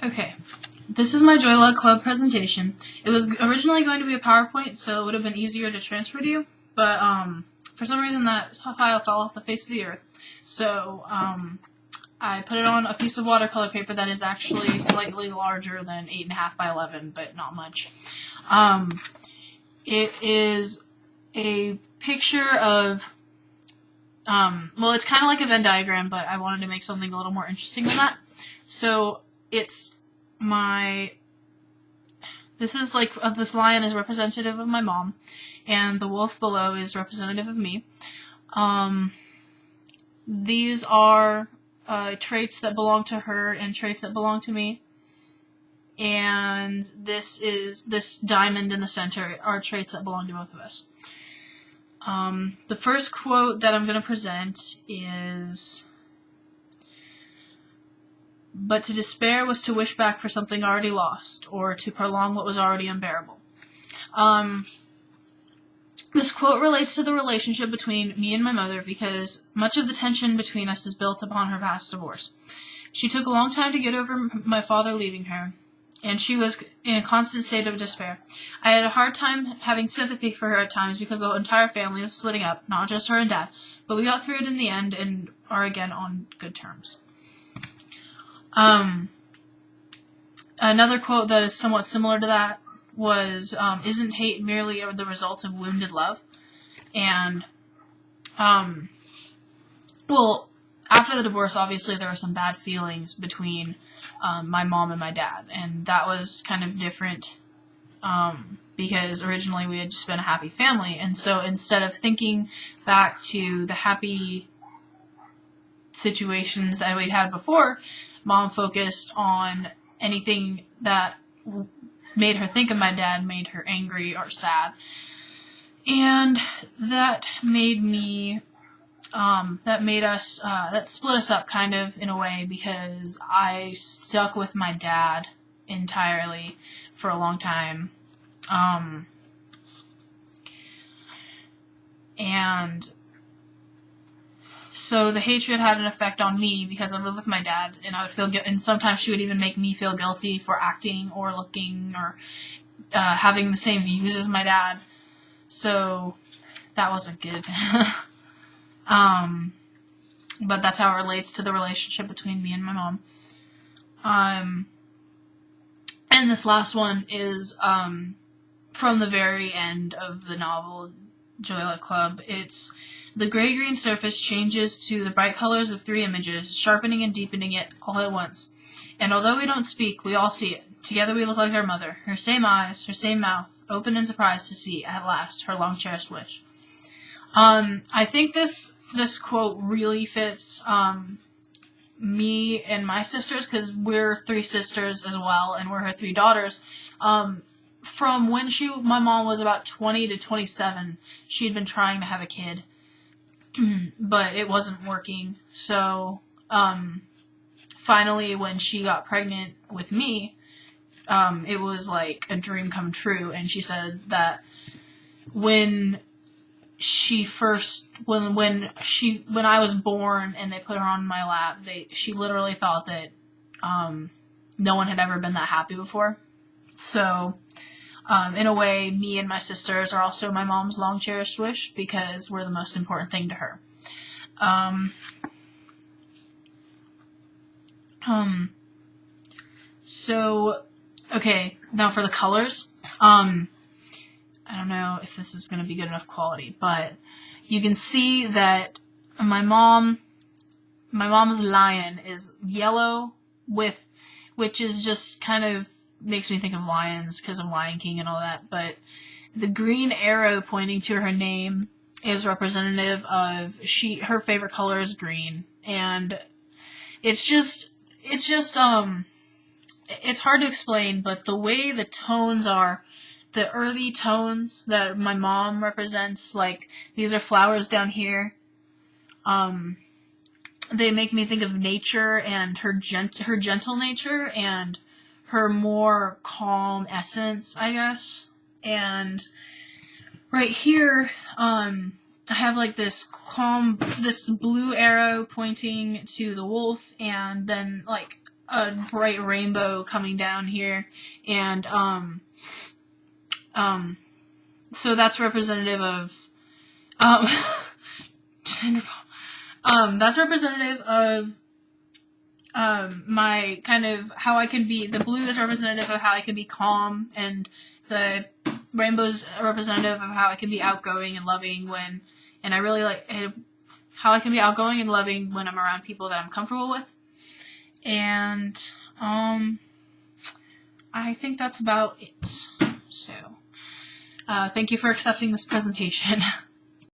Okay, this is my Joy Luck Club presentation. It was originally going to be a PowerPoint, so it would have been easier to transfer to you, but for some reason that file fell off the face of the earth. So I put it on a piece of watercolor paper that is actually slightly larger than 8.5 by 11, but not much. It is a picture of, well, it's kind of like a Venn diagram, but I wanted to make something a little more interesting than that. So it's this is like, this lion is representative of my mom, and the wolf below is representative of me. These are traits that belong to her and traits that belong to me. And this diamond in the center are traits that belong to both of us. The first quote that I'm going to present is, "But to despair was to wish back for something already lost, or to prolong what was already unbearable." This quote relates to the relationship between me and my mother because much of the tension between us is built upon her past divorce. She took a long time to get over my father leaving her, and she was in a constant state of despair. I had a hard time having sympathy for her at times because the entire family was splitting up, not just her and Dad, but we got through it in the end and are again on good terms. Another quote that is somewhat similar to that was, "Isn't hate merely the result of wounded love?" And, well, after the divorce, obviously there were some bad feelings between my mom and my dad, and that was kind of different because originally we had just been a happy family, and so instead of thinking back to the happy situations that we'd had before, Mom focused on anything that made her think of my dad, made her angry or sad. And that made me, that split us up kind of in a way because I stuck with my dad entirely for a long time. And so the hatred had an effect on me because I lived with my dad, and I would feel and sometimes she would even make me feel guilty for acting or looking or having the same views as my dad. So that wasn't good. But that's how it relates to the relationship between me and my mom. And this last one is from the very end of the novel Joy Luck Club. It's, "The gray-green surface changes to the bright colors of 3 images, sharpening and deepening it all at once. And although we don't speak, we all see it. Together we look like our mother, her same eyes, her same mouth, open in surprise to see, at last, her long-cherished wish." I think this quote really fits me and my sisters, because we're 3 sisters as well, and we're her 3 daughters. From when my mom was about 20 to 27, she'd been trying to have a kid. But it wasn't working. So, finally, when she got pregnant with me, it was like a dream come true. And she said that when I was born and they put her on my lap, she literally thought that, no one had ever been that happy before. So, in a way, me and my sisters are also my mom's long-cherished wish because we're the most important thing to her. So, okay, now for the colors. I don't know if this is going to be good enough quality, but you can see that my mom's lion is yellow which is just kind of makes me think of lions because of Lion King and all that, but the green arrow pointing to her name is representative of her favorite color is green, and it's hard to explain, but the way the tones are, the earthy tones that my mom represents, like these are flowers down here, they make me think of nature and her gentle nature and her more calm essence, I guess. And right here, I have like this blue arrow pointing to the wolf, and then like a bright rainbow coming down here, and so that's representative of that's representative of my kind of how I can be. The blue is representative of how I can be calm, and the rainbow's representative of how I can be outgoing and loving when, and I really like how I can be outgoing and loving when I'm around people that I'm comfortable with. And I think that's about it. So, thank you for accepting this presentation.